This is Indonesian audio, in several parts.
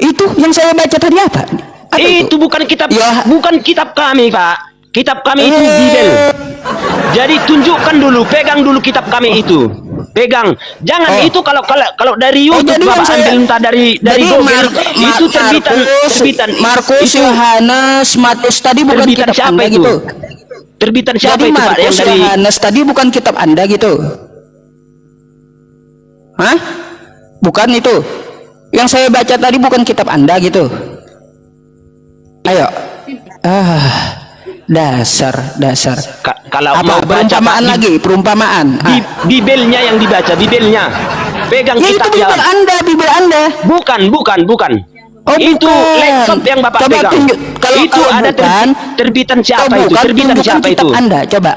Itu yang saya baca tadi apa? Apa Itu bukan kitab, ya, bukan kitab kami, Pak. Kitab kami itu Bible. Jadi tunjukkan dulu, pegang dulu kitab kami itu. Pegang. Jangan itu kalau dari YouTube Bapak ambil entah dari Google. Itu terbitan Markus, Yohanes, Matius tadi bukan kitab siapa Anda itu? gitu. Terbitan siapa Jadi itu, Pak? Markus, Yang dari Yohanes tadi bukan kitab Anda gitu. Hah? Bukan itu. Yang saya baca tadi bukan kitab Anda gitu. Ayo. Dasar. Kalau Apa mau baca perumpamaan lagi? Perumpamaan. Bibelnya yang dibaca, Bibelnya. Pegang Ya itu kitabnya. Bibel Anda. Bukan. Oh, itu bukan. laptop yang Bapak Coba pegang. tunjuk. Kalau Itu ada bukan, terbitan siapa itu? bukan, Terbitan tunjukkan siapa kitab itu? Anda, coba.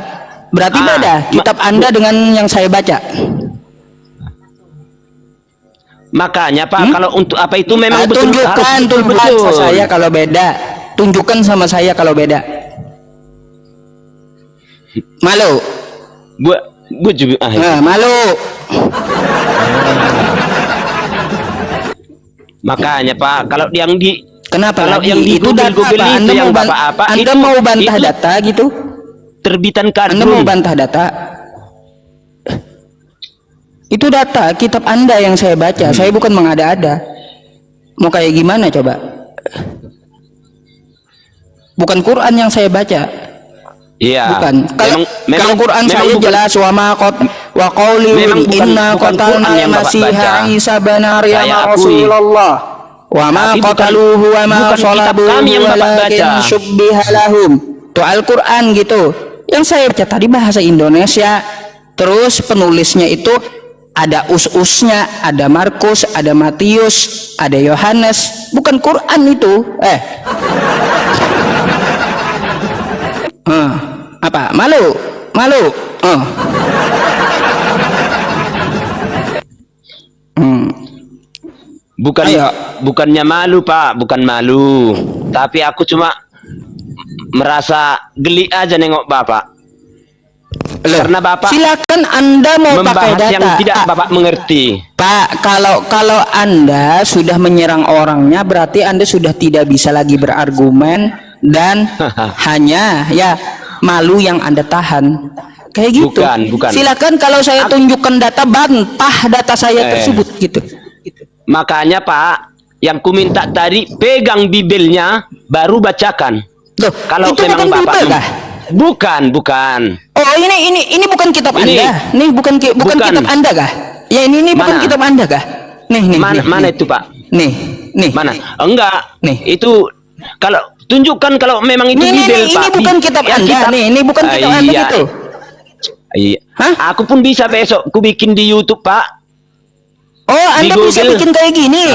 Berarti beda kitab Anda dengan yang saya baca. Makanya Pak, kalau untuk apa itu memang tunjukkan sama saya kalau beda. Tunjukkan sama saya kalau beda. Malu. Bu juga. Malu. Makanya Pak, kalau yang di Kenapa kalau lagi? yang di Itu Google data, itu yang Bapak apa? Anda itu, mau bantah itu data gitu? terbitan Anda kardun. mau bantah data? Itu data kitab Anda yang saya baca. Saya bukan mengada-ada. Mau kayak gimana coba? Bukan Quran yang saya baca. Iya. Bukan. Kalau Quran saya jelas wa qauli inna qatalna masiha Isa bin Maryam Rasulullah wa ma qataluhu wa ma salabuhu walakin syubbiha lahum. Itu Al-Qur'an gitu. Yang saya baca tadi bahasa Indonesia. Terus penulisnya itu ada us-usnya, ada Markus, ada Matius, ada Yohanes. Bukan Quran itu. Apa? Malu? Bukannya malu Pak, bukan malu. Tapi aku cuma merasa geli aja nengok Bapak. Karena Bapak silakan Anda mau pakai data yang tidak Bapak mengerti. Pak, kalau Anda sudah menyerang orangnya berarti Anda sudah tidak bisa lagi berargumen dan hanya malu yang Anda tahan. Kayak gitu. Bukan. Silakan kalau saya tunjukkan data, bantah data saya tersebut gitu. Makanya Pak, yang ku minta tadi pegang Bibelnya baru bacakan. Loh, kalau itu memang bukan Bapak Bibel kah? Bukan. Oh, ini bukan kitab Anda. Ini bukan kitab Anda kah? Ya ini bukan kitab Anda kah? Nih. Mana itu Pak? Nih. Mana? Enggak. Nih. Itu kalau tunjukkan kalau memang itu Bibel Pak. Ini bukan kitab Anda. Ini bukan kitab Anda gitu. Iya. Hah? Aku pun bisa besok ku bikin di YouTube Pak. Oh, Anda bisa bikin kayak gini?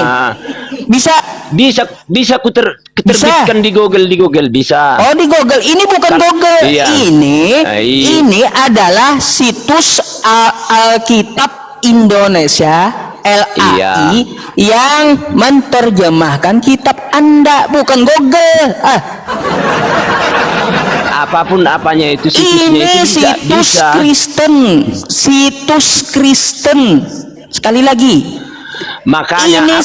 Bisa ku terbitkan di Google bisa. Oh, di Google. Ini bukan Google. Iya. Ini adalah situs Alkitab Indonesia LAI yang menerjemahkan kitab Anda, bukan Google. Apapun apanya itu situsnya ini itu situs Kristen. Sekali lagi. Makanya ini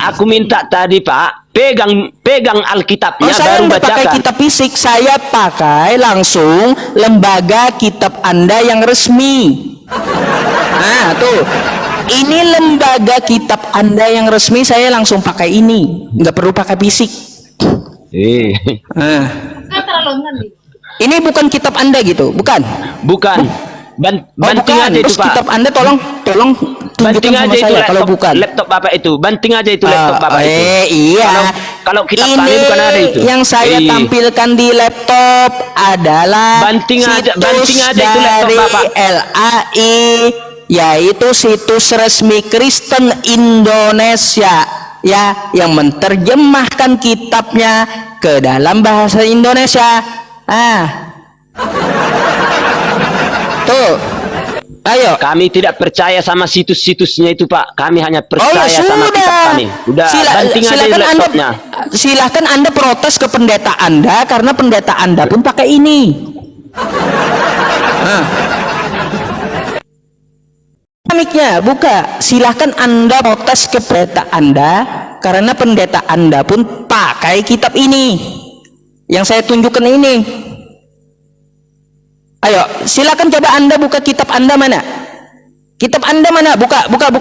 aku minta tadi Pak, pegang Alkitabnya saya baru bacakan. Pakai kitab fisik, saya pakai langsung lembaga kitab Anda yang resmi. Nah, tuh. Ini lembaga kitab Anda yang resmi, saya langsung pakai ini. Nggak perlu pakai fisik. Ini bukan kitab Anda gitu, bukan? Banting aja itu Pak. Kitab Anda tolong banting aja itu saya, kalau bukan laptop Bapak itu. Banting aja itu laptop Bapak itu. Iya. Kalau kitab kami bukan ada itu. Yang saya tampilkan di laptop adalah banting aja itu dari laptop Bapak. LAI, yaitu situs resmi Kristen Indonesia yang menerjemahkan kitabnya ke dalam bahasa Indonesia. Tuh, ayo. Kami tidak percaya sama situs-situsnya itu Pak. Kami hanya percaya sama kitab kami. Udah, banting aja laptopnya. Silahkan Anda protes ke pendeta Anda karena pendeta Anda pun pakai ini. Miknya buka, silahkan Anda protes ke pendeta Anda, karena pendeta Anda pun pakai kitab ini yang saya tunjukkan ini. Ayo, silakan coba Anda buka kitab Anda mana? Kitab Anda mana? Buka. Buka.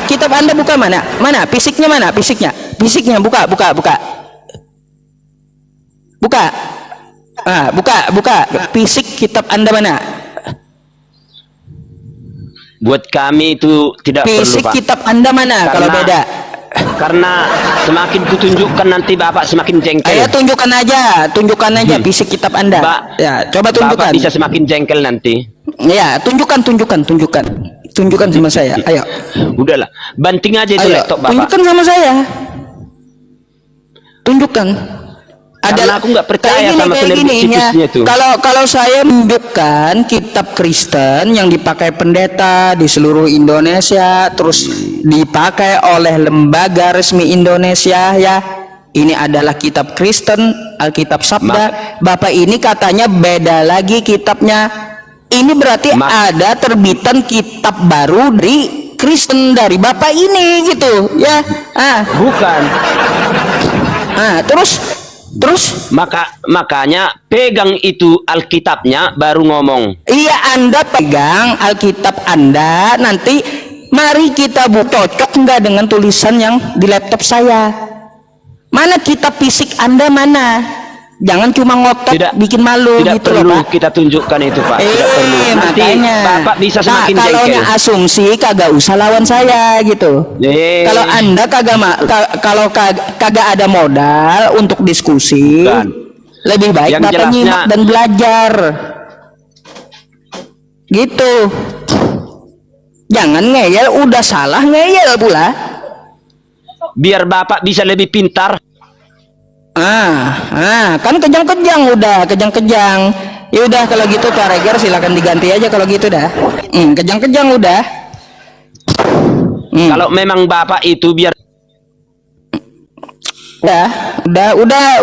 Kitab Anda buka mana? Mana? Fisiknya mana? Fisiknya buka. Buka. Fisik kitab Anda mana? Buat kami itu tidak Fisik perlu, Pak. kitab Anda mana kalau beda? Karena semakin kutunjukkan nanti Bapak semakin jengkel. Ayo tunjukkan aja fisik kitab Anda. Ya, coba tunjukkan. Bapak bisa semakin jengkel nanti. Ya, tunjukkan sama saya. Ayo. Udahlah, banting aja itu laptop Bapak. Tunjukkan sama saya. Tunjukkan. Karena aku nggak percaya sama situsnya itu. Kalau saya menunjukkan kitab Kristen yang dipakai pendeta di seluruh Indonesia, terus dipakai oleh lembaga resmi Indonesia, ya, ini adalah kitab Kristen, Alkitab Sabda. Bapak ini katanya beda lagi kitabnya. Ini berarti ada terbitan kitab baru dari Kristen dari Bapak ini gitu, ya. Bukan. Terus makanya pegang itu Alkitabnya baru ngomong. Iya, Anda pegang Alkitab Anda, nanti mari kita cocok nggak dengan tulisan yang di laptop saya. Mana kitab fisik Anda mana? Jangan cuma ngotot bikin malu tidak gitu perlu loh, Pak. Kita tunjukkan itu, Pak. Tidak perlu. Nanti makanya Bapak bisa semakin jengkel. Kalau asumsi kagak usah lawan saya gitu. Kalau Anda kagak ada modal untuk diskusi, lebih baik Bapak nyimak dan belajar. Gitu. Jangan ngeyel, udah salah ngeyel pula. Biar Bapak bisa lebih pintar. Kan kejang-kejang ya udah kalau gitu Pak Reger silakan diganti aja kalau gitu dah. Kejang-kejang udah. Kalau memang Bapak itu biar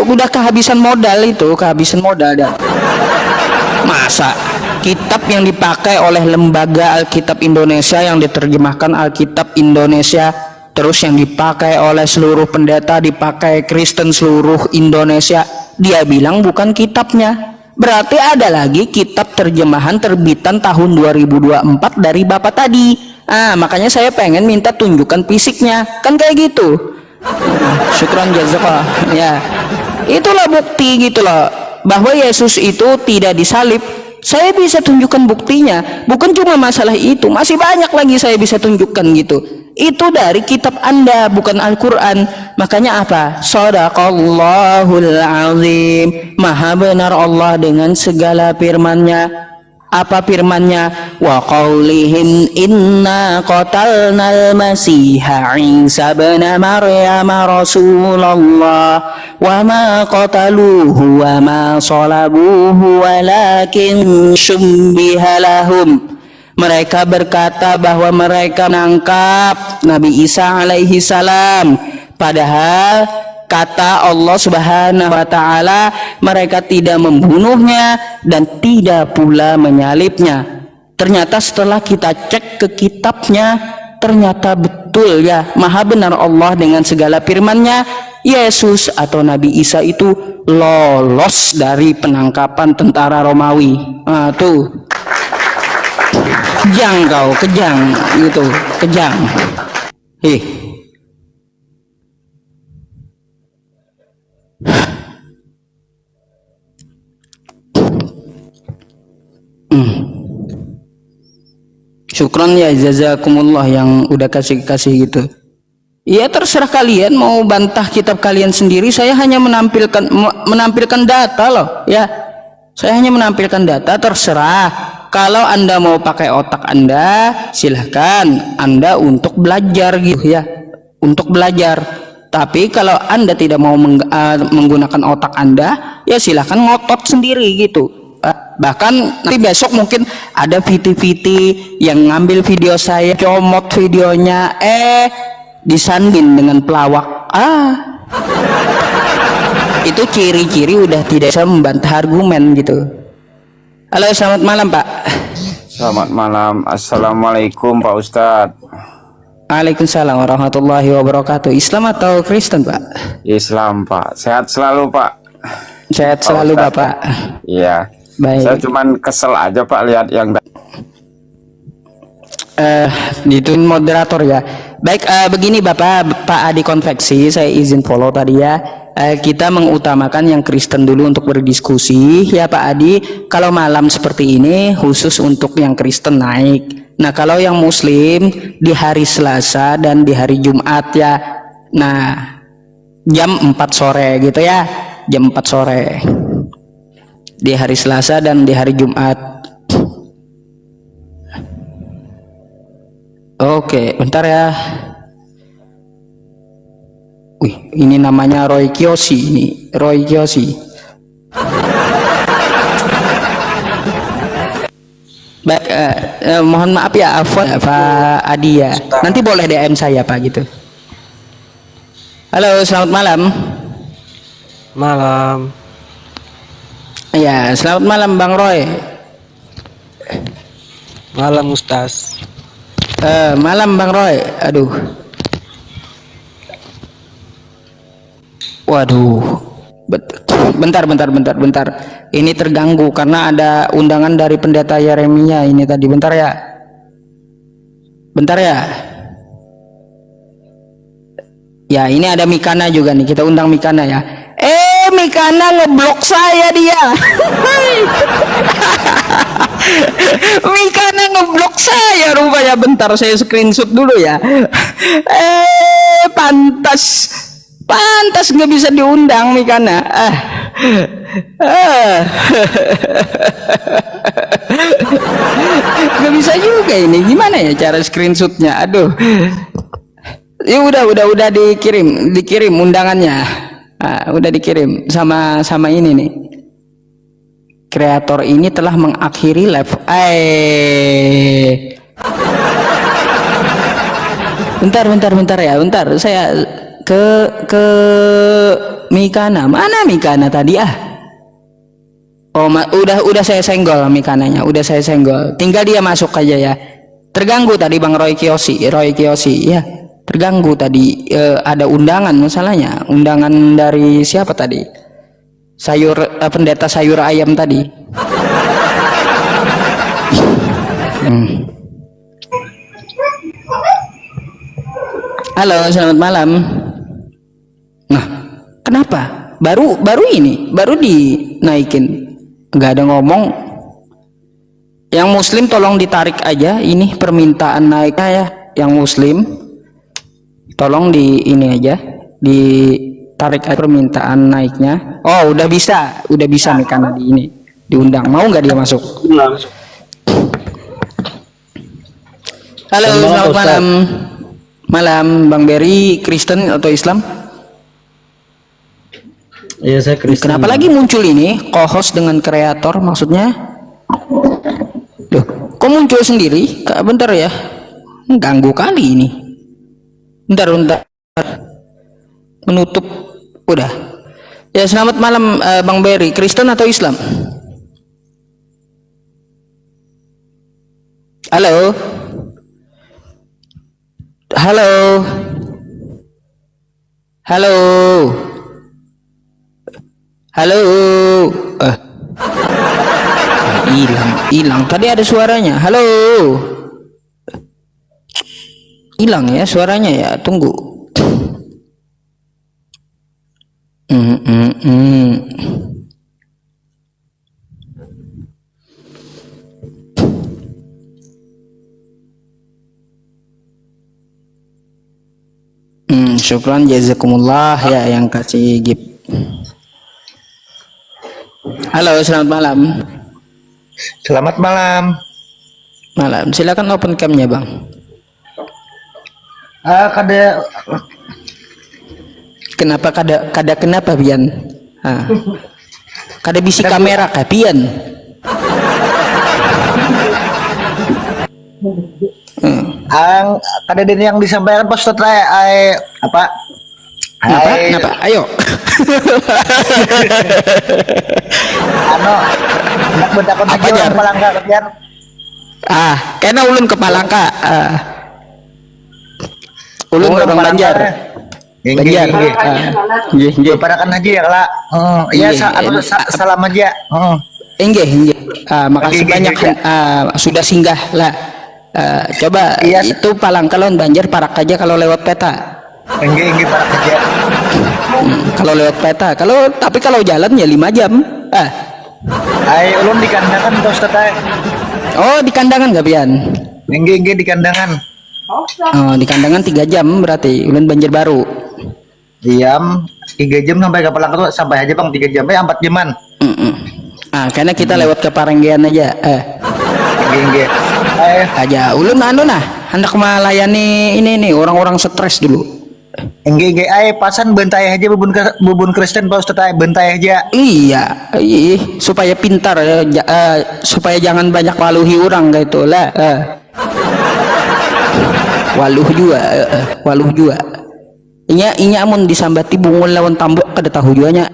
udah kehabisan modal dah. Masa kitab yang dipakai oleh lembaga Alkitab Indonesia yang diterjemahkan Alkitab Indonesia, terus yang dipakai oleh seluruh pendeta, dipakai Kristen seluruh Indonesia, dia bilang bukan kitabnya. Berarti ada lagi kitab terjemahan terbitan tahun 2024 dari Bapak tadi. Makanya saya pengen minta tunjukkan fisiknya, kan kayak gitu. Syukran jazakallah. Ya, itulah bukti gitu loh, bahwa Yesus itu tidak disalib. Saya bisa tunjukkan buktinya. Bukan cuma masalah itu, masih banyak lagi saya bisa tunjukkan gitu. Itu dari kitab Anda, bukan Al-Quran. Makanya apa? Shadaqallahul azim. Maha benar Allah dengan segala firman-Nya. Apa firman-Nya? Wa qaulihim inna qatalnal masiha Isa bin Maryam Rasulullah wa ma qataluhu wa ma salabuhu walakin syubbiha lahum. Mereka berkata bahwa mereka menangkap Nabi Isa alaihi salam, padahal kata Allah Subhanahu wa taala mereka tidak membunuhnya dan tidak pula menyalibnya. Ternyata setelah kita cek ke kitabnya, ternyata betul ya, maha benar Allah dengan segala firman-Nya. Yesus atau Nabi Isa itu lolos dari penangkapan tentara Romawi. Tuh kejang gitu, kejang. Syukran ya, jazakumullah yang udah kasih gitu. Ya terserah kalian mau bantah kitab kalian sendiri. Saya hanya menampilkan data loh ya. Saya hanya menampilkan data, terserah. Kalau Anda mau pakai otak Anda, silahkan Anda untuk belajar gitu ya, untuk belajar. Tapi kalau Anda tidak mau menggunakan otak Anda, ya silahkan ngotot sendiri gitu. Bahkan nanti besok mungkin ada VT yang ngambil video saya, comot videonya, disanding dengan pelawak. Itu ciri-ciri udah tidak bisa membantah argumen gitu. Halo, selamat malam Pak. Selamat malam. Assalamualaikum Pak Ustadz. Waalaikumsalam warahmatullahi wabarakatuh. Islam atau Kristen, Pak? Islam Pak. Sehat selalu Pak. Sehat selalu Ustadz. Bapak. Iya. Baik. Saya cuman kesel aja Pak lihat yang Itu moderator ya. Baik, begini Bapak, Pak Adi Konveksi, saya izin follow tadi ya. Kita mengutamakan yang Kristen dulu untuk berdiskusi ya Pak Adi. Kalau malam seperti ini khusus untuk yang Kristen naik. Nah kalau yang Muslim di hari Selasa dan di hari Jumat ya. Nah jam 4 sore gitu ya. Jam 4 sore di hari Selasa dan di hari Jumat. Oke, bentar ya. Wih, ini namanya Roy Kiyoshi ini, Roy Kiyoshi. Baik, mohon maaf ya, Afwan, Pak Adi ya. Nanti boleh DM saya Pak gitu. Halo, selamat malam. Malam. Ya, selamat malam Bang Roy. Malam Ustaz. Malam Bang Roy. Aduh. Waduh. Bentar. Ini terganggu karena ada undangan dari pendeta Yeremia ini tadi. Bentar ya. Ya, ini ada Mikana juga nih. Kita undang Mikana ya. Mikana ngeblok saya dia. Mikana ngeblok saya rupanya. Bentar saya screenshot dulu ya. Pantas nggak bisa diundang Mikana. Nggak bisa juga ini. Gimana ya cara screenshotnya? Aduh. Ya udah dikirim undangannya. Udah dikirim sama ini nih. Kreator ini telah mengakhiri live. Bentar ya. Bentar saya ke Mikana. Mana Mikana tadi Oh, udah saya senggol Mikananya. Udah saya senggol. Tinggal dia masuk aja ya. Terganggu tadi Bang Roy Kiyoshi ya. Terganggu tadi ada undangan masalahnya. Undangan dari siapa tadi? Pendeta sayur ayam tadi. Halo, selamat malam. Nah, kenapa? Baru dinaikin. Nggak ada ngomong. Yang Muslim tolong ditarik aja. Ini permintaan naiknya ya. Yang Muslim tolong ini aja ditarik permintaan naiknya. Oh, udah bisa nih karena diundang. Mau nggak dia masuk? Halo, selamat malam. Malam Bang Berry, Kristen atau Islam? Iya, saya Kristen. Kenapa lagi muncul ini co-host dengan kreator maksudnya? Loh, kok muncul sendiri? Bentar ya. Ganggu kali ini. Bentar. Menutup. Udah. Ya, selamat malam Bang Berry, Kristen atau Islam? Halo. Hilang. Tadi ada suaranya. Halo. Hilang ya suaranya ya. Tunggu. Syukran jazakumullah ya yang kasih gift. Halo, selamat malam. Selamat malam. Malam. Silakan open cam-nya, Bang. Kenapa Bian? Kada bisi kamera kah Bian? Kada din yang disampaikan Pak Ustadz apa? Kenapa? Ayo. Nak bentakon aja orang palangga kalian. Kena ulun kepala Kak. Ulun orang Banjar. Banjar. Nggih, nggih. Pada kan haji ya Kak. Iya, salam aja. Enggak. Makasih Nggih, banyak nggih, sudah singgah lah. Coba Iya, itu Palangka lawan Banjar parak aja kalau lewat peta. Enggak para kerja. Kalau lewat peta, tapi kalau jalan ya 5 jam. Ulun di kandangan Pak Ustaz. Oh, di kandangan nggak pian? Enggak di kandangan. Oh, di kandangan 3 jam berarti. Ulun Banjarbaru. Diam 3 jam sampai ke Palangka tuh sampai aja Bang 3 jam 4 jaman. Karena kita lewat ke Parenggian aja. Enggak. Aja ulun hendak melayani ini nih orang-orang stres dulu. Enggak pasan bentai aja bubun Kristen Pak Ustaz bentai aja. Iya, supaya pintar supaya jangan banyak waluhi orang kayak itu lah. Waluh juga. Inya amun disambati bungul lawan tambuk kada tahu juanya.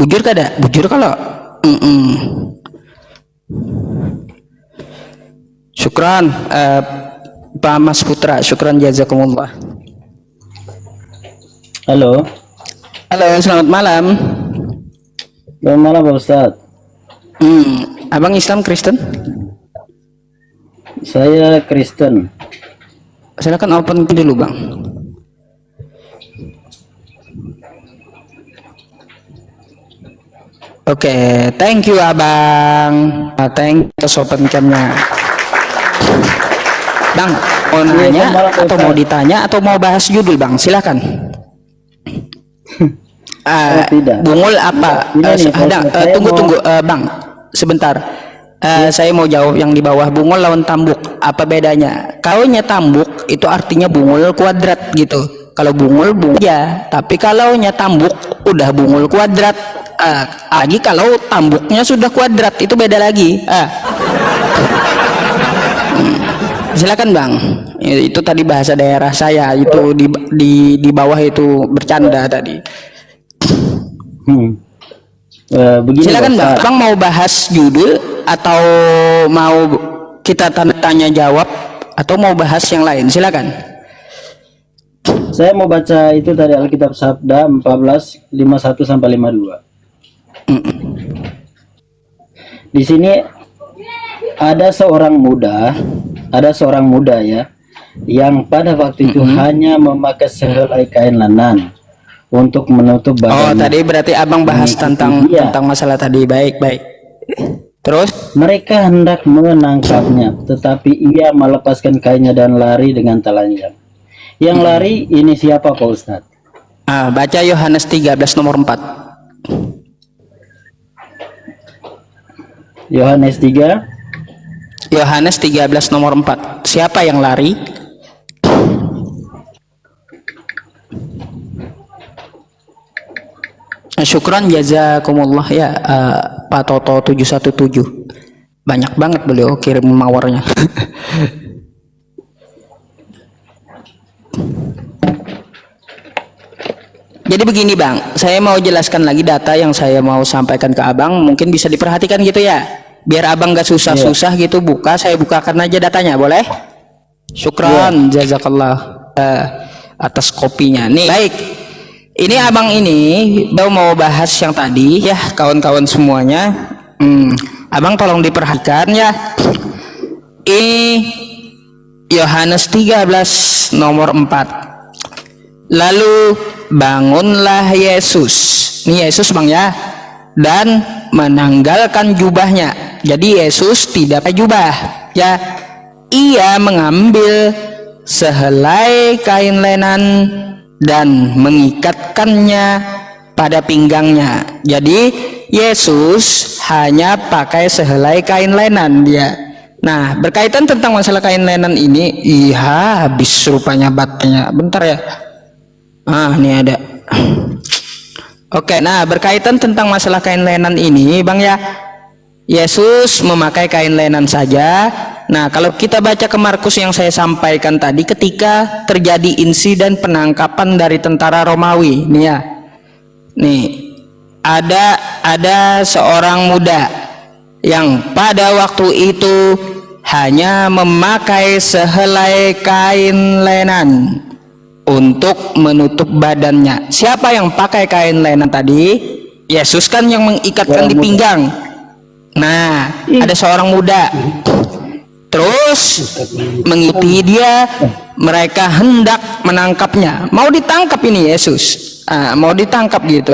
Bujur kalau. Syukran Pak Mas Putra, syukran jazakumullah. Halo. Halo, selamat malam. Selamat malam Pak Ustadz. Abang Islam Kristen? Saya Kristen. Silakan open dulu Bang. Oke, thank you Abang. Thank you open camnya. Bang, mau nanya atau mau ditanya atau mau bahas judul Bang? Silakan. Tidak. Bungul apa? Tunggu Bang, sebentar. Saya mau jawab yang di bawah. Bungul lawan tambuk, apa bedanya? Kalau nya tambuk itu artinya bungul kuadrat gitu. Kalau bungul ya, tapi kalau nya tambuk udah bungul kuadrat. Lagi kalau tambuknya sudah kuadrat itu beda lagi. Silakan Bang. Itu tadi bahasa daerah saya itu di bawah itu bercanda tadi. Begini Silakan Bang. Bang mau bahas judul atau mau kita tanya jawab atau mau bahas yang lain? Silakan. Saya mau baca itu dari Alkitab Sabda 14:51 sampai 52. Di sini ada seorang muda ya yang pada waktu itu hanya memakai sehelai kain lenan untuk menutup badannya. Oh, tadi berarti Abang bahas tentang masalah tadi. Baik. Terus mereka hendak menangkapnya, tetapi ia melepaskan kainnya dan lari dengan telanjang. Yang lari ini siapa Pak Ustadz? Baca Yohanes 13 nomor 4. Yohanes 13 nomor 4. Siapa yang lari? Syukran jazakumullah ya Pak Toto 717. Banyak banget beliau kirim mawarnya. Jadi begini Bang, saya mau jelaskan lagi data yang saya mau sampaikan ke Abang, mungkin bisa diperhatikan gitu ya. Biar Abang gak susah-susah gitu saya bukakan aja datanya, boleh? Syukran jazakallah atas kopinya. Nih, baik. Ini Abang mau bahas yang tadi ya, kawan-kawan semuanya. Abang tolong diperhatikan ya. Ini Yohanes 13 nomor 4. Lalu bangunlah Yesus. Ini Yesus Bang ya. Dan menanggalkan jubahnya. Jadi Yesus tidak pakai jubah ya. Ia mengambil sehelai kain lenan dan mengikatkannya pada pinggangnya. Jadi Yesus hanya pakai sehelai kain lenan dia. Nah, berkaitan tentang masalah kain lenan ini, habis rupanya batnya. Bentar ya. Ini ada. Oke, nah berkaitan tentang masalah kain lenan ini, Bang ya. Yesus memakai kain lenan saja. Nah, kalau kita baca ke Markus yang saya sampaikan tadi, ketika terjadi insiden penangkapan dari tentara Romawi, nih ya. Nih, ada seorang muda yang pada waktu itu hanya memakai sehelai kain lenan untuk menutup badannya. Siapa yang pakai kain lenan tadi? Yesus kan yang mengikatkan di pinggang. Nah, ada seorang muda terus mengikuti dia. Mereka hendak menangkapnya, mau ditangkap ini Yesus, mau ditangkap gitu.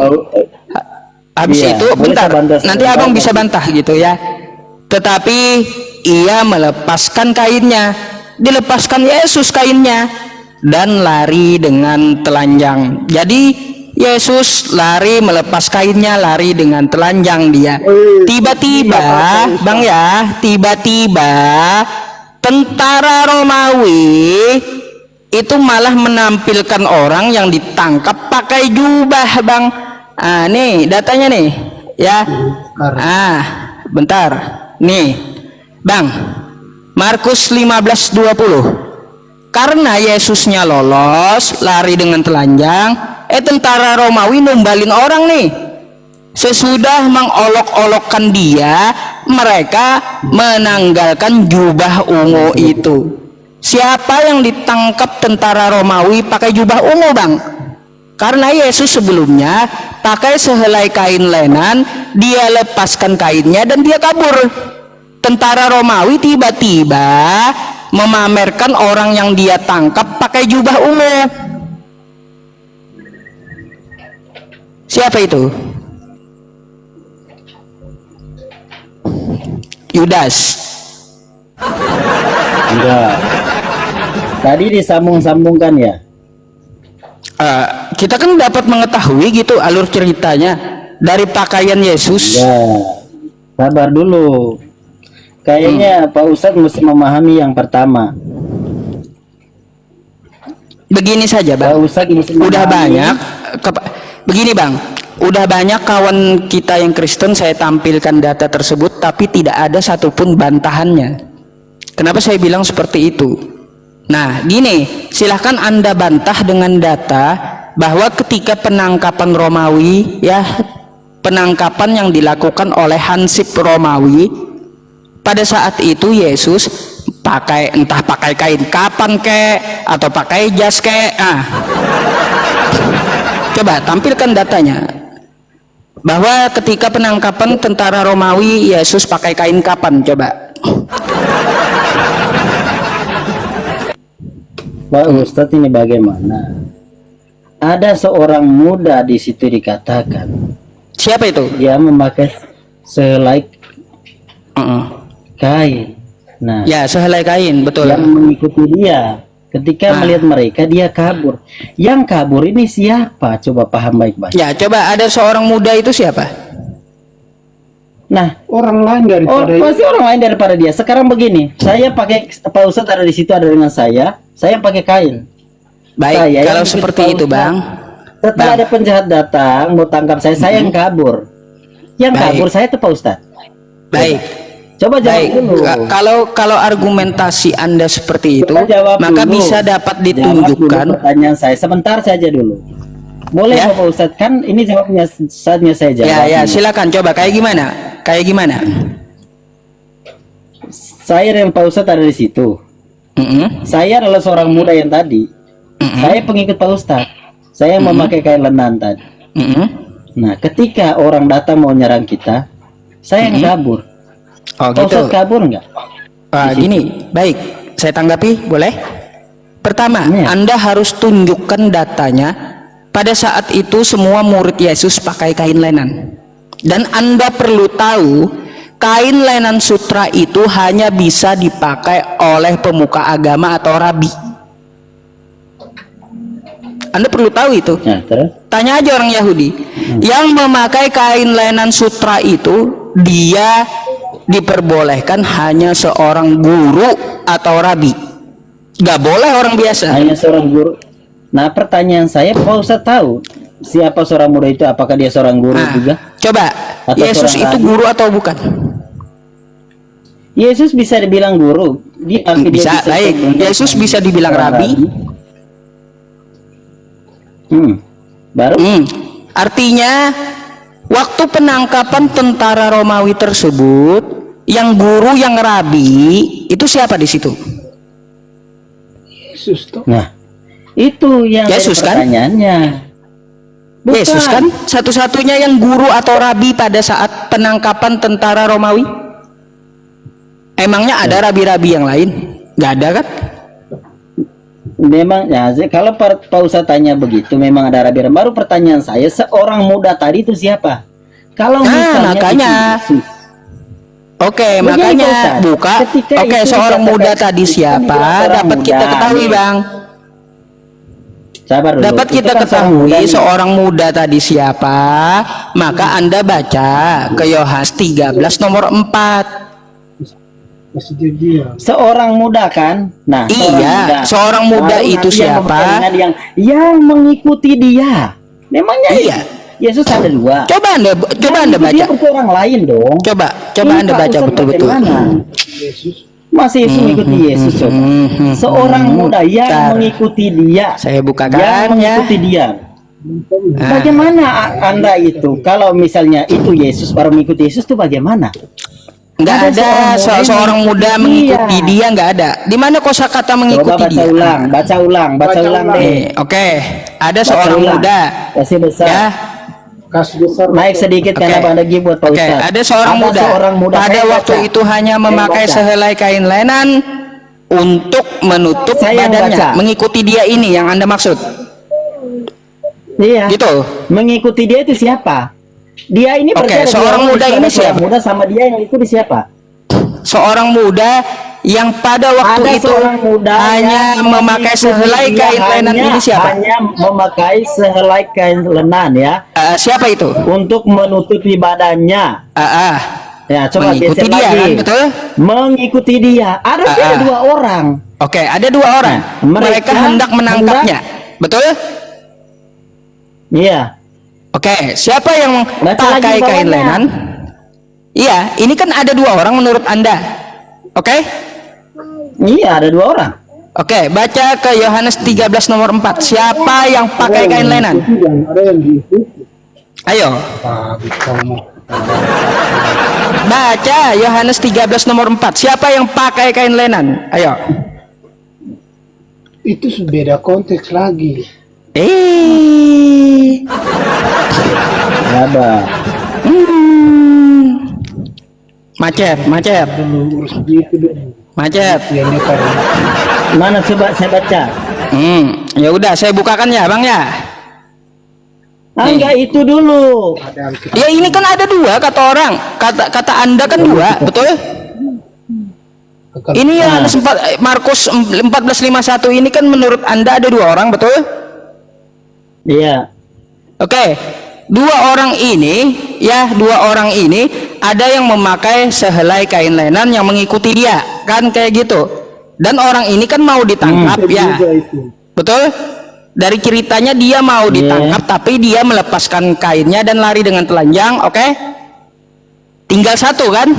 Habis Iya, itu bentar, nanti abang bisa bantah gitu ya. Tetapi ia melepaskan kainnya, dilepaskan Yesus kainnya dan lari dengan telanjang. Jadi Yesus lari melepas kainnya, lari dengan telanjang dia. Tiba-tiba, bang ya, tiba-tiba tentara Romawi itu malah menampilkan orang yang ditangkap pakai jubah, bang. Nih datanya nih ya. Bentar nih bang, Markus 15:20. Karena Yesusnya lolos lari dengan telanjang, tentara Romawi numbalin orang nih. Sesudah mengolok-olokkan dia, mereka menanggalkan jubah ungu itu. Siapa yang ditangkap tentara Romawi pakai jubah ungu, bang? Karena Yesus sebelumnya pakai sehelai kain lenan, dia lepaskan kainnya dan dia kabur. Tentara Romawi tiba-tiba memamerkan orang yang dia tangkap pakai jubah ungu. Siapa itu? Yudas. Enggak. Tadi disambung-sambungkan ya. Kita kan dapat mengetahui gitu alur ceritanya dari pakaian Yesus. Ya, sabar dulu. Kayaknya Pak Ustadz mesti memahami yang pertama. Begini saja, bang. Pak Ustadz mesti Udah memahami. banyak. Begini, bang. Udah banyak kawan kita yang Kristen saya tampilkan data tersebut, tapi tidak ada satupun bantahannya. Kenapa saya bilang seperti itu? Nah, gini, silahkan Anda bantah dengan data bahwa ketika penangkapan Romawi, ya, penangkapan yang dilakukan oleh Hansip Romawi, pada saat itu Yesus pakai, entah pakai kain kapan kek atau pakai jas kek. Coba tampilkan datanya bahwa ketika penangkapan tentara Romawi Yesus pakai kain kapan, coba. Pak Ustadz, ini bagaimana? Ada seorang muda di situ dikatakan. Siapa itu? Dia memakai sehelai kain. Nah, Ya, sehelai kain, betul. yang mengikuti dia. Ketika melihat mereka, dia kabur. Yang kabur ini siapa? Coba paham baik-baik. Ya, coba ada seorang muda itu siapa? Nah, Orang lain daripada pasti orang lain daripada dia. Sekarang begini, saya pakai, Pak Ustadz ada di situ, ada dengan saya pakai kain. Baik, Saya kalau yang seperti ikut itu, Pak bang. Ustadz. Setelah Bang. ada penjahat datang mau tangkap saya yang kabur. Yang Baik. kabur saya itu Pak Ustadz. Baik. Coba jawab Baik, dulu. kalau argumentasi Anda seperti itu, Coba jawab maka dulu. bisa dapat Jawab ditunjukkan. dulu pertanyaan saya sebentar saja dulu. Boleh Ya. Pak Ustadz, kan ini jawabnya saatnya saya jawab. Ya, silakan coba. Kayak gimana? Kayak gimana? Saya dan Pak Ustadz ada di situ. Saya adalah seorang muda yang tadi. Saya pengikut Pak Ustadz. Saya memakai kain lenan tadi. Nah, ketika orang datang mau nyerang kita, saya yang kabur. Oh, Pak gitu. Ustadz kabur nggak? Gini, baik. Saya tanggapi, boleh? Pertama, Ya. Anda harus tunjukkan datanya. Pada saat itu semua murid Yesus pakai kain lenan. Dan Anda perlu tahu, kain lenan sutra itu hanya bisa dipakai oleh pemuka agama atau rabi. Anda perlu tahu itu. Nah, terus? Tanya aja orang Yahudi yang memakai kain lenan sutra itu, dia diperbolehkan hanya seorang guru atau rabi, gak boleh orang biasa. Hanya seorang guru. Nah, pertanyaan saya, Pak Ustadz tahu siapa seorang muda itu? Apakah dia seorang guru Nah, juga? coba, Atau Yesus seorang itu rabi? guru atau bukan? Yesus bisa dibilang guru. Dia Bisa, baik. Yesus bisa dibilang rabi. Baru? Artinya waktu penangkapan tentara Romawi tersebut, yang guru, yang rabi itu siapa di situ? Nah, itu yang Yesus, jadi kan? pertanyaannya. Bukan. Yesus kan satu-satunya yang guru atau rabi pada saat penangkapan tentara Romawi. Emangnya ada rabi-rabi yang lain? Nggak ada kan? Memang ya, kalau Pak Ustadz tanya begitu, memang ada rabi. Baru pertanyaan saya, seorang muda tadi itu siapa? Kalau misalnya makanya. itu Yesus. Oke, Begini, Pak makanya Ustadz, buka. ketika Oke, itu seorang dikatakan muda tadi Yesus, kan siapa? dia seorang Dapat kita muda. ketahui, Bang. Sabar dulu. Dapat Itu kita kan seorang muda ketahui nih. seorang muda tadi siapa, maka Anda baca ke Yohanes 13 nomor 4. Seorang muda kan? Nah, Iya, seorang muda Lalu itu nanti yang siapa? mempertanyakan yang mengikuti dia. Memangnya Iya. Yesus ada dua. Coba Anda Yang baca. Dia berarti orang lain dong. Coba Ini Anda Pak baca Ustadz betul-betul. bagaimana? Masih Yesus mengikuti Yesus, coba. Seorang muda yang Bentar. mengikuti dia. Saya bukakan Yang ya. mengikuti dia. Nah. Bagaimana Anda itu? Kalau misalnya itu Yesus baru mengikuti Yesus itu bagaimana? Nggak ada seorang muda mengikuti dia, nggak ada. Di mana kosakata Coba mengikuti baca dia? ulang, baca ulang deh. Nih, oke. Ada Baca seorang ulang. muda. Kasih besar. Ya. Naik sedikit Oke. karena pada buat Pak Oke, Ustadz. ada seorang muda. Pada Saya waktu baca. itu hanya Saya memakai baca. sehelai kain lenan untuk menutup Saya yang badannya. baca. Mengikuti dia ini yang Anda maksud. Iya. Gitu. Mengikuti dia itu siapa? Dia ini Oke, berarti ada seorang dua orang, muda ada ini seorang siapa? muda sama dia yang itu siapa? Seorang muda yang pada waktu Ada itu seorang muda hanya yang memakai mengikuti sehelai dia, kain lenan ini siapa? Hanya memakai sehelai kain lenan ya, Siapa itu? untuk menutupi badannya. Ya, coba Mengikuti geser dia lagi. kan, betul? Mengikuti dia. Ada dua orang. Oke, ada dua orang. Nah, mereka hendak menangkapnya. Betul? Iya. Oke, siapa yang Baca lagi pakai kain bawahnya. lenan? Iya, ini kan ada dua orang menurut Anda. Oke? Iya, ada dua orang. Oke, baca ke Yohanes 13 nomor 4. Siapa yang pakai kain lenan? Ayo. Baca Yohanes 13 nomor 4. Siapa yang pakai kain lenan? Ayo. Itu beda konteks lagi. Sabar. Macet. Dulu urus gitu dong. Macet. Ya ini kan Mana coba saya baca? Ya udah, saya bukakan ya, Bang ya. Enggak itu dulu. ada Alkitab. Ya ini kan ada dua kata orang. Kata Anda kan dua, betul? Ini yang Markus 14:51 ini kan menurut Anda ada dua orang, betul? Iya. Oke. Dua orang ini ada yang memakai sehelai kain lenan yang mengikuti dia, kan kayak gitu. Dan orang ini kan mau ditangkap ya. Juga itu. Betul? Dari ceritanya dia mau ditangkap tapi dia melepaskan kainnya dan lari dengan telanjang, oke? Tinggal satu kan?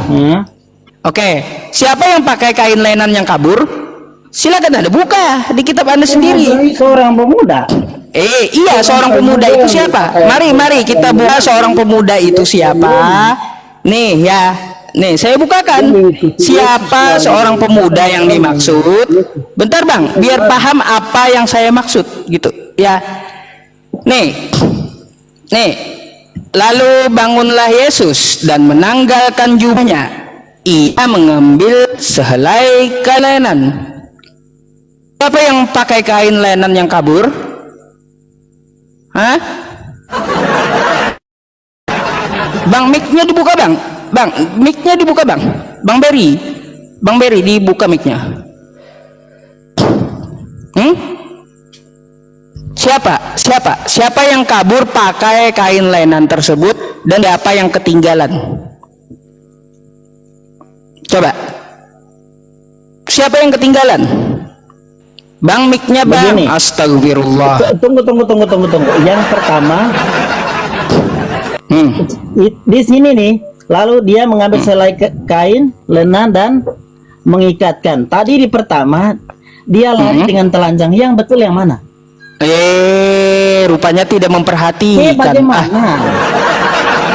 Oke, siapa yang pakai kain lenan yang kabur? Silakan Anda buka di kitab Anda sendiri. Seorang pemuda. Iya, seorang pemuda itu siapa? Mari kita buka seorang pemuda itu siapa. Nih ya, nih saya bukakan. Siapa seorang pemuda yang dimaksud? Bentar Bang, biar paham apa yang saya maksud gitu. Ya, nih. Lalu bangunlah Yesus dan menanggalkan jubahnya. Ia mengambil sehelai kain lenan. Siapa yang pakai kain lenan yang kabur? Hah? Bang, mic-nya dibuka Bang. Bang, mic-nya dibuka Bang. Bang Berry dibuka mic-nya. Siapa yang kabur pakai kain lenan tersebut dan siapa yang ketinggalan? Coba. Siapa yang ketinggalan? Bang, mic-nya Bang. Begini. Astagfirullah. Tunggu. Yang pertama, di sini nih, lalu dia mengambil selai kain lenan dan mengikatkan. Tadi di pertama dia lari dengan telanjang. Yang betul yang mana? Rupanya tidak memperhatikan. Bagaimana?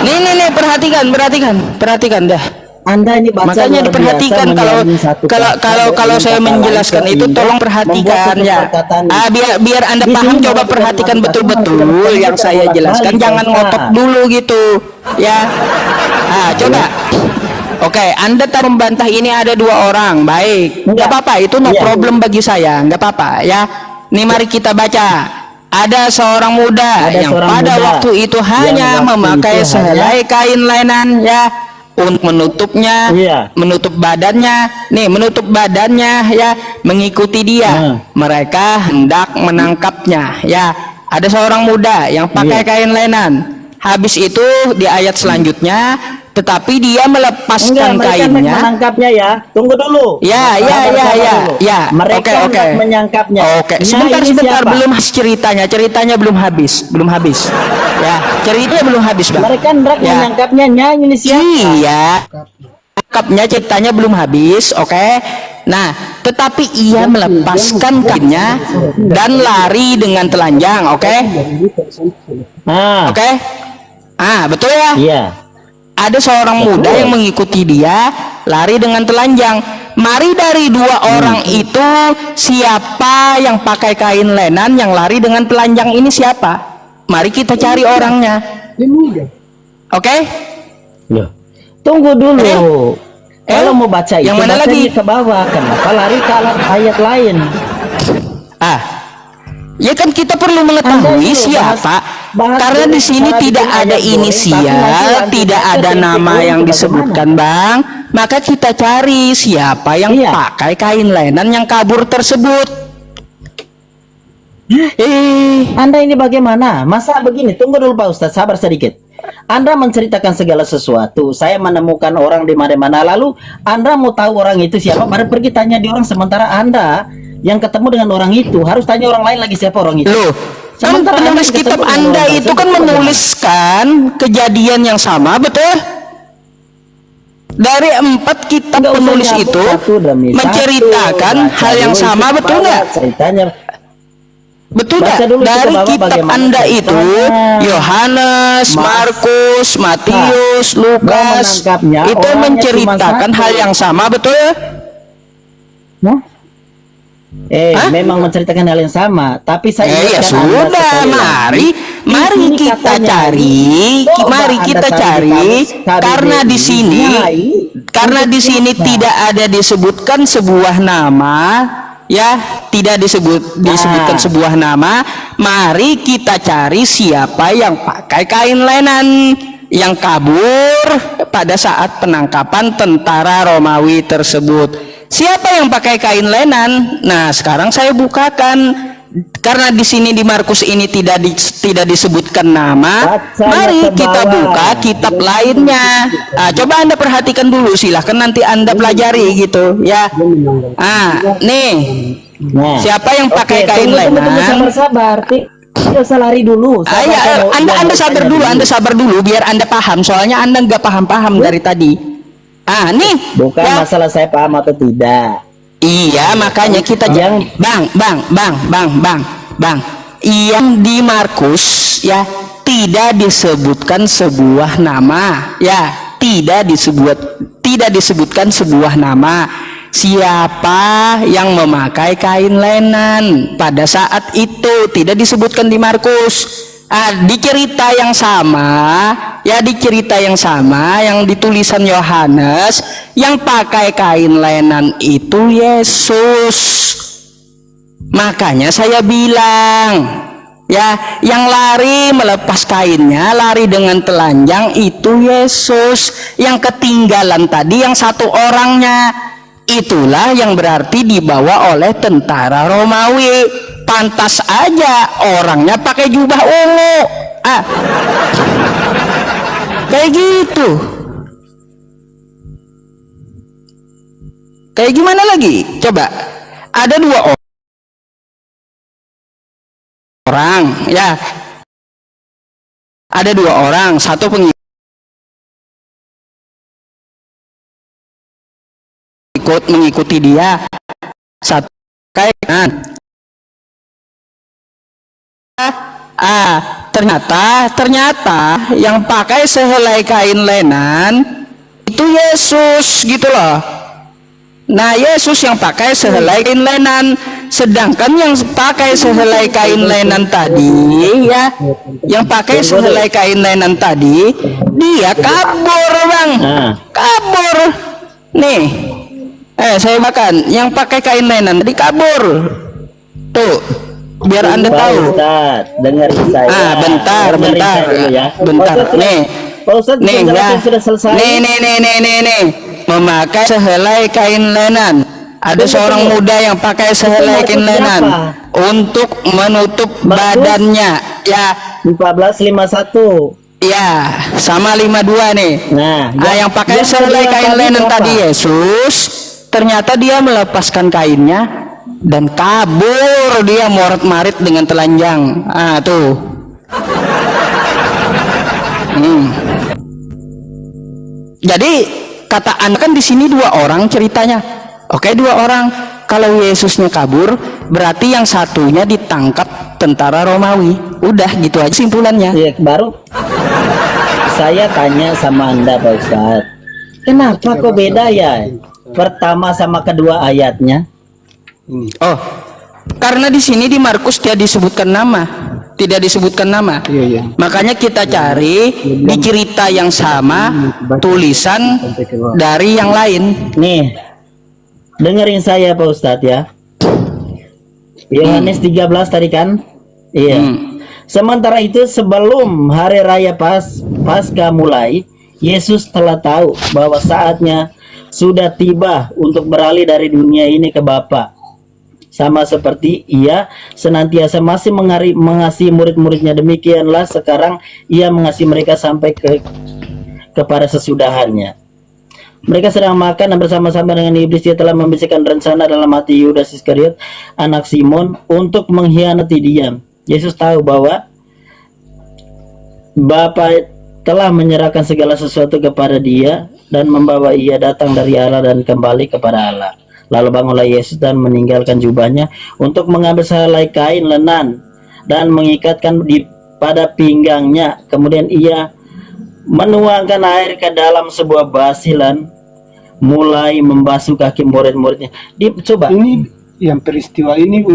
Nih, perhatikan dah. Anda ini baca Makanya luar diperhatikan biasa kalau menyanyi satu kalau saya kata menjelaskan lain itu sehingga tolong membuat perhatikan satu ya. perkataan Biar Anda di paham, sini coba malah perhatikan kita betul-betul mengatakan yang kita saya jelaskan, bolak-balik, jangan Ustaz. ngotot dulu gitu ya. Coba. Oke, Anda tak membantah ini ada 2 orang, baik. Nggak Enggak. apa-apa, itu no Iya. problem bagi saya, nggak apa-apa ya. Nih mari kita baca. Ada seorang muda Ada yang seorang pada muda waktu itu yang hanya waktu memakai itu sehelai kain lenan ya untuk menutupnya, Iya. menutup badannya ya, mengikuti dia. Mereka hendak menangkapnya ya. Ada seorang muda yang pakai Iya. kain lenan. Habis itu di ayat selanjutnya, tetapi dia melepaskan Mereka hendak kainnya. menangkapnya ya. Tunggu dulu. Ya. Mereka Oke. hendak menyangkapnya. Oke, Nya sebentar, ini siapa? belum ceritanya belum habis. Ya, ceritanya belum habis, Bang. Mereka hendak Ya. menyangkapnya. Nya ini siapa? Iya. Cakapnya ceritanya belum habis, oke. Nah, tetapi ia melepaskan kainnya dan lari dengan telanjang, oke? Ah, Oke? Betul ya? iya. Ada seorang muda yang mengikuti dia lari dengan telanjang. Mari dari 2 orang itu, siapa yang pakai kain lenan yang lari dengan telanjang ini siapa? Mari kita cari orangnya. Oke? Loh. Tunggu dulu. Kalau mau baca itu, yang mana baca lagi? ke bawah. Kenapa lari ke ayat lain? Ya kan kita perlu mengetahui siapa. Karena di sini tidak ada inisial, tidak ada nama yang disebutkan, Bang. Maka kita cari siapa yang pakai kain lenan yang kabur tersebut. Anda ini bagaimana? Masa begini? Tunggu dulu Pak Ustadz, sabar sedikit. Anda menceritakan segala sesuatu. Saya menemukan orang di mana-mana. Lalu Anda mau tahu orang itu siapa? Baru pergi tanya di orang. Sementara Anda yang ketemu dengan orang itu harus tanya orang lain lagi siapa orang itu. Loh, kan penulis kitab Anda itu kan menuliskan kejadian yang sama, betul? Dari 4 kitab penulis itu menceritakan hal yang sama, betul nggak? Ceritanya Betul nggak? Dari kitab Anda itu Yohanes, Markus, Matius, Lukas itu menceritakan hal yang sama, betul ya? Memang menceritakan hal yang sama, tapi saya ya sudah, mari kita cari, karena di sini tidak ada disebutkan sebuah nama, ya, tidak disebutkan sebuah nama. Mari kita cari siapa yang pakai kain lenan yang kabur pada saat penangkapan tentara Romawi tersebut. Siapa yang pakai kain lenan? Nah, sekarang saya bukakan. Karena di sini di Markus ini tidak disebutkan nama, mari kita buka kitab lainnya. Coba Anda perhatikan dulu, silahkan nanti Anda pelajari gitu ya. Nih, siapa yang pakai kain lenan? Sabar, tidak usah lari dulu. Anda sabar dulu biar Anda paham. Soalnya Anda nggak paham dari tadi. Nih, bukan masalah saya paham atau tidak. Iya, makanya kita Bang. Yang di Markus ya tidak disebutkan sebuah nama, ya, tidak disebutkan sebuah nama. Siapa yang memakai kain lenan pada saat itu tidak disebutkan di Markus. Di cerita yang sama yang ditulisan Yohanes, yang pakai kain lenan itu Yesus. Makanya saya bilang ya, yang lari melepas kainnya, lari dengan telanjang itu Yesus. Yang ketinggalan tadi yang 1 orangnya, itulah yang berarti dibawa oleh tentara Romawi. Pantas aja orangnya pakai jubah ungu. Kayak gitu. Kayak gimana lagi? Coba. Ada 2 orang ya. Ada 2 orang, satu mengikuti dia, satu kain. ternyata yang pakai sehelai kain lenan itu Yesus gitu loh. Nah, Yesus yang pakai sehelai kain lenan, sedangkan yang pakai sehelai kain lenan tadi ya, yang pakai sehelai kain lenan tadi dia kabur, Bang. Kabur. Nih. Saya makan yang pakai kain lenan tadi kabur. Tuh, biar Anda tahu. Ustaz, dengerin saya. Bentar. Ya. Bentar. Nih. Pak Ustaz, Nih, ya. sudah selesai. Nih. Memakai sehelai kain lenan. Ada seorang muda yang pakai sehelai kain lenan untuk menutup badannya. Ya. 1451. Ya, sama 52 nih. Nah, yang pakai sehelai kain lenan tadi Yesus, ternyata dia melepaskan kainnya dan kabur, dia morat-marit dengan telanjang. Tuh. Jadi kata Anda kan di sini 2 orang ceritanya. Oke, 2 orang. Kalau Yesusnya kabur, berarti yang satunya ditangkap tentara Romawi. Udah gitu aja simpulannya. Ya, baru saya tanya sama Anda, Pak Ustadz, kenapa kok beda ya pertama sama kedua ayatnya? Oh, karena di sini di Markus tidak disebutkan nama. Makanya kita cari di cerita yang sama tulisan dari yang lain. Nih, dengerin saya Pak Ustadz ya. Yohanes 13 tadi kan? Iya. Sementara itu sebelum hari raya Paskah mulai, Yesus telah tahu bahwa saatnya sudah tiba untuk beralih dari dunia ini ke Bapa. Sama seperti ia senantiasa masih mengasihi murid-muridnya, demikianlah sekarang ia mengasihi mereka sampai kepada sesudahannya. Mereka sedang makan dan bersama-sama dengan iblis dia telah membisikkan rencana dalam hati Yudas Iskariot, anak Simon, untuk mengkhianati dia. Yesus tahu bahwa Bapa telah menyerahkan segala sesuatu kepada dia dan membawa ia datang dari Allah dan kembali kepada Allah. Lalu bangunlah Yesus dan meninggalkan jubahnya untuk mengambil sehelai kain lenan dan mengikatkan pada pinggangnya. Kemudian ia menuangkan air ke dalam sebuah basilan, mulai membasuh kaki murid-muridnya. Coba. Ini yang peristiwa ini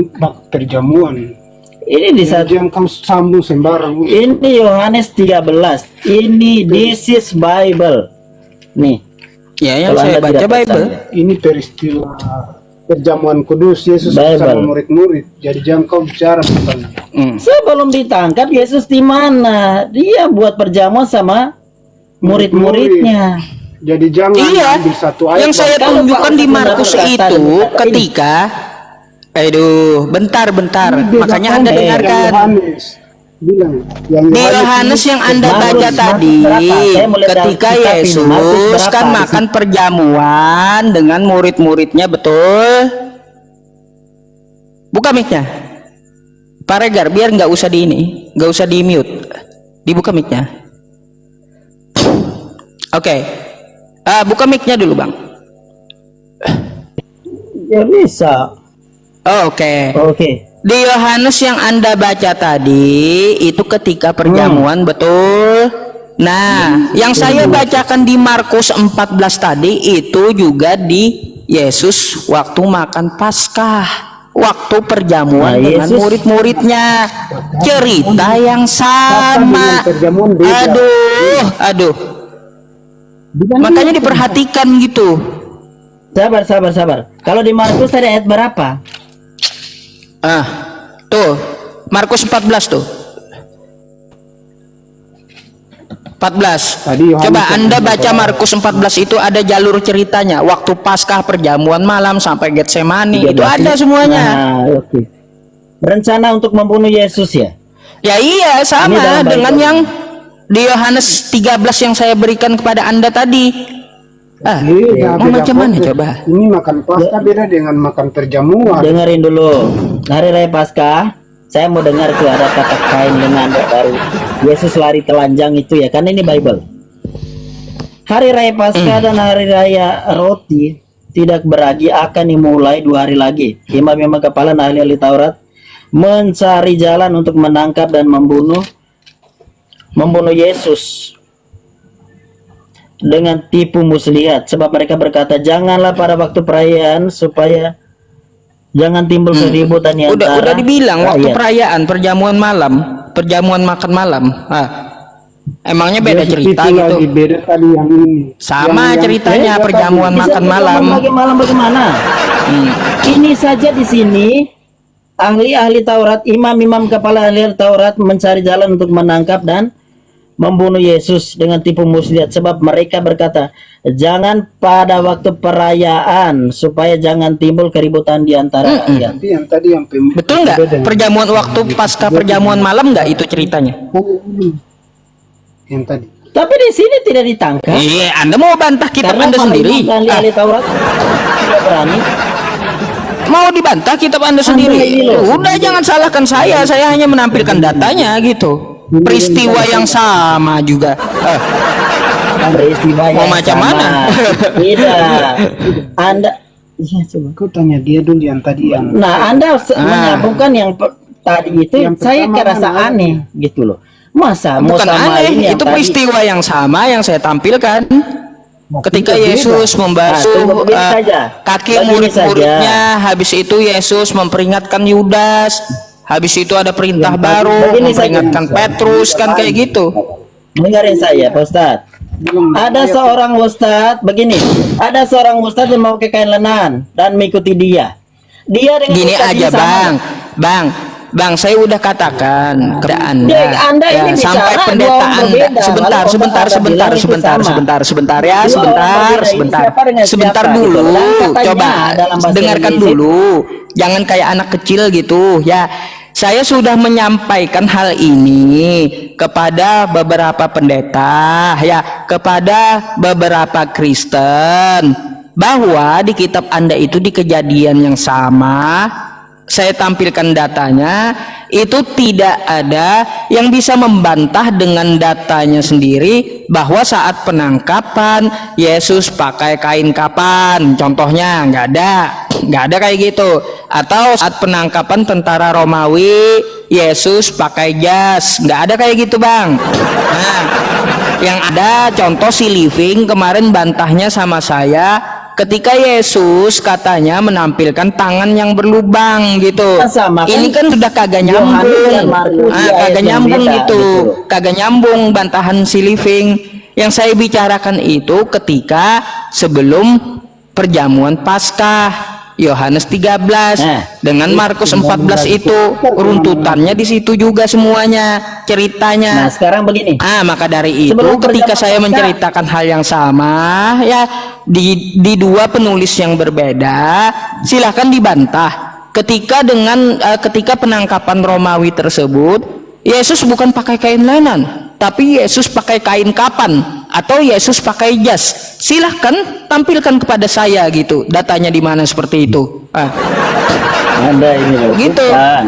perjamuan. Ini di saat yang kamu sambung sembarang. ini Yohanes 13. Ini this is Bible. Nih. Ya, yang Kalau saya Anda baca tidak Bible. percaya. Ini peristiwa perjamuan kudus Yesus bersama Bible. murid-murid. Jadi jangan kau bicara tentang Sebelum ditangkap Yesus di mana? Dia buat perjamuan sama murid-muridnya. Jadi jangan ambil satu ayat. Yang saya Kalau tunjukkan Pak di Ustaz Markus berkata itu ini. ketika bentar. Makanya Anda Yang dengarkan. Yohanes bilang Di Yohanes yang Anda baca tadi, ketika Yesus kan makan perjamuan dengan murid-muridnya, betul? Buka mic-nya, Pak Regar, biar nggak usah nggak usah di mute, dibuka mic-nya. Oke. Buka mic-nya dulu, Bang. Ya bisa. Oke. Di Oke. Yohanes yang Anda baca tadi itu ketika perjamuan, betul? Nah, yang saya bacakan di Markus 14 tadi itu juga di Yesus waktu makan Paskah, waktu perjamuan dengan Yesus murid-muridnya. Cerita yang sama. Aduh. Makanya diperhatikan gitu. Sabar. Kalau di Markus ada ayat berapa? Tuh, Markus 14 tuh. 14. Coba Anda baca Markus 14 itu ada jalur ceritanya. Waktu Paskah, perjamuan malam sampai Getsemani, itu ada semuanya. Oke. Rencana untuk membunuh Yesus ya? Ya iya, sama dengan yang di Yohanes 13 yang saya berikan kepada Anda tadi. Mau macam mana coba? Ini makan Paskah beda dengan makan perjamuan. Dengerin dulu. Hari Raya Paskah, saya mau dengar tuh ada kata kain dengan baru. Yesus lari telanjang itu ya, kan ini Bible. Hari Raya Paskah dan Hari Raya Roti tidak beragi akan dimulai 2 hari lagi. Imam-imam kepala dan ahli-ahli Taurat mencari jalan untuk menangkap dan membunuh membunuh Yesus dengan tipu muslihat, sebab mereka berkata, janganlah pada waktu perayaan supaya jangan timbul keributan di antara Udah dibilang waktu rakyat. perayaan perjamuan malam, perjamuan makan malam. Emangnya beda Dia cerita itu gitu? lagi beda tadi yang ini. Sama ceritanya beda perjamuan Bisa makan malam. malam bagaimana? Ini saja di sini ahli-ahli Taurat, imam-imam kepala ahli Taurat mencari jalan untuk menangkap dan membunuh Yesus dengan tipu muslihat, sebab mereka berkata, jangan pada waktu perayaan supaya jangan timbul keributan di antara rakyat. Tapi yang tadi yang Betul nggak? Perjamuan waktu pasca perjamuan malam nggak itu ceritanya? yang tadi. Tapi di sini tidak ditangkap. Iya, Anda mau bantah kitab Karena Anda para sendiri? imam ahli Taurat tidak berani. Mau dibantah kitab Anda ini sendiri? loh. Udah jangan salahkan saya hanya menampilkan datanya gitu. Peristiwa yang sama juga. Peristiwa Mau yang macam sama. mana? Tidak. Anda ya, coba. Kau tanya dia dulu yang tadi yang Nah, Anda menyambungkan yang tadi itu Yang saya pertama kerasa mana? aneh gitu loh. Masa mau Bukan sama aneh, yang itu tadi? peristiwa yang sama yang saya tampilkan. Ketika beda. Yesus membasuh Nah, begini saja. kaki Begini murid-muridnya, habis itu Yesus memperingatkan Yudas, habis itu ada perintah baru begini memperingatkan saja. Petrus, kan kayak gitu. Dengarin saya, Pak Ustadz. Ada seorang ustadz begini, ada seorang ustadz yang mau ke kain lenan dan mengikuti dia. Dia dengan Gini ustadz aja ini sama. Bang, saya udah katakan kepada Anda ini bicara sampai dua pendeta orang Anda. berbeda, Sebentar, lalu sebentar, Anda sebentar, bilang itu sebentar, sama. sebentar, sebentar ya, Dua orang sebentar, berbeda ini sebentar, siapa dengan sebentar siapa, dulu. gitu. Dan katanya Coba dalam bahasa dengarkan Indonesia- dulu. Jangan kayak anak kecil gitu ya. Saya sudah menyampaikan hal ini kepada beberapa pendeta ya, kepada beberapa Kristen, bahwa di kitab Anda itu di kejadian yang sama saya tampilkan datanya, itu tidak ada yang bisa membantah dengan datanya sendiri bahwa saat penangkapan Yesus pakai kain kapan, contohnya nggak ada kayak gitu. Atau saat penangkapan tentara Romawi Yesus pakai jas, nggak ada kayak gitu bang. Nah, yang ada contoh si Living kemarin bantahnya sama saya ketika Yesus katanya menampilkan tangan yang berlubang gitu. Sama, kan? Ini kan sudah kagak Yohanes nyambung. dan Markus, dia Kagak yang nyambung beda, gitu. gitu. Kagak nyambung bantahan si Living. Yang saya bicarakan itu ketika sebelum perjamuan Paskah. Yohanes 13 dengan Markus 14 itu runtutannya di situ juga semuanya ceritanya. Nah, sekarang begini. Maka dari itu Sebelum ketika perjamuan saya Paskah, menceritakan hal yang sama ya di dua penulis yang berbeda, silahkan dibantah. Ketika penangkapan Romawi tersebut, Yesus bukan pakai kain lenan, tapi Yesus pakai kain kapan atau Yesus pakai jas. Silahkan tampilkan kepada saya gitu, datanya di mana seperti itu. Anda ini loh, Gitu. bukan.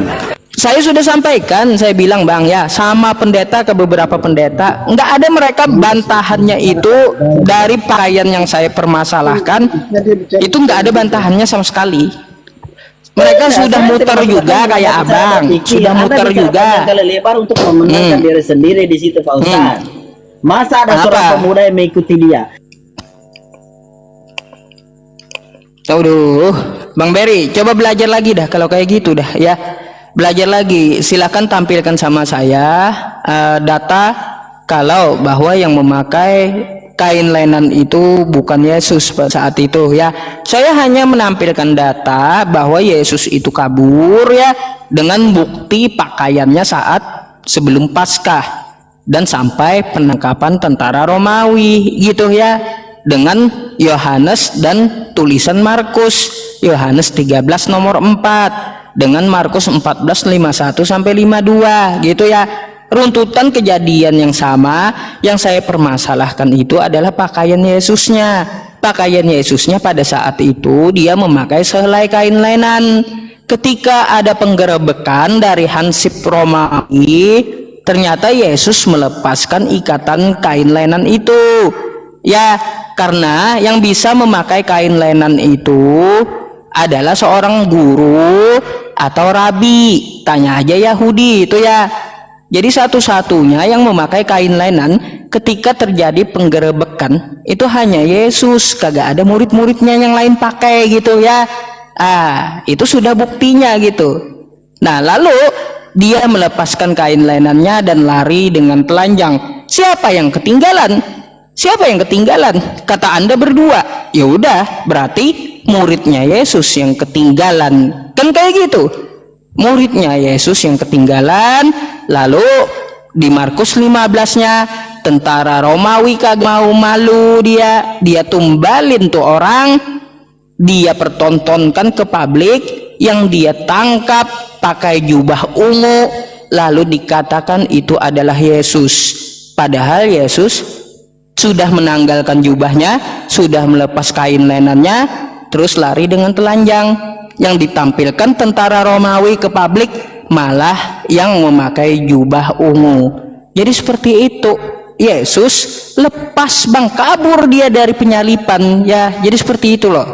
Saya sudah sampaikan, saya bilang bang ya, sama pendeta ke beberapa pendeta, nggak ada mereka bantahannya itu dari pakaian yang saya permasalahkan, itu nggak ada bantahannya sama sekali. Mereka Iya, sudah saya muter tidak juga maksudkan kayak dengan abang, berpikir. sudah Anda muter bisa juga. panjang kali lebar untuk memenangkan diri sendiri di situ Pak Ustaz. Masa ada Apa? seorang pemuda yang mengikuti dia? Aduh, Bang Berry, coba belajar lagi dah kalau kayak gitu dah ya. Belajar lagi, silakan tampilkan sama saya data kalau bahwa yang memakai kain lenan itu bukan Yesus pada saat itu ya. Saya hanya menampilkan data bahwa Yesus itu kabur ya dengan bukti pakaiannya saat sebelum Paskah dan sampai penangkapan tentara Romawi gitu ya, dengan Yohanes dan tulisan Markus, Yohanes 13 nomor 4 dengan Markus 14:51 sampai 52 gitu ya. Runtutan kejadian yang sama yang saya permasalahkan itu adalah pakaian Yesusnya. Pakaian Yesusnya pada saat itu dia memakai sehelai kain lenan. Ketika ada penggerebekan dari hansip Romawi, ternyata Yesus melepaskan ikatan kain lenan itu. Ya, karena yang bisa memakai kain lenan itu adalah seorang guru atau rabi. Tanya aja Yahudi itu ya. Jadi satu-satunya yang memakai kain lenan ketika terjadi penggerebekan itu hanya Yesus, kagak ada murid-muridnya yang lain pakai gitu ya. Itu sudah buktinya gitu. Nah, lalu dia melepaskan kain lenannya dan lari dengan telanjang. Siapa yang ketinggalan? Siapa yang ketinggalan? Kata Anda berdua. Ya udah, berarti muridnya Yesus yang ketinggalan. Kan kayak gitu. Muridnya Yesus yang ketinggalan. Lalu di Markus 15-nya tentara Romawi kagak mau malu, dia tumbalin tuh orang, dia pertontonkan ke publik, yang dia tangkap pakai jubah ungu, lalu dikatakan itu adalah Yesus. Padahal Yesus sudah menanggalkan jubahnya, sudah melepas kain lenannya, terus lari dengan telanjang. Yang ditampilkan tentara Romawi ke publik malah yang memakai jubah ungu. Jadi seperti itu. Yesus lepas bang, kabur dia dari penyalipan ya. Jadi seperti itu loh.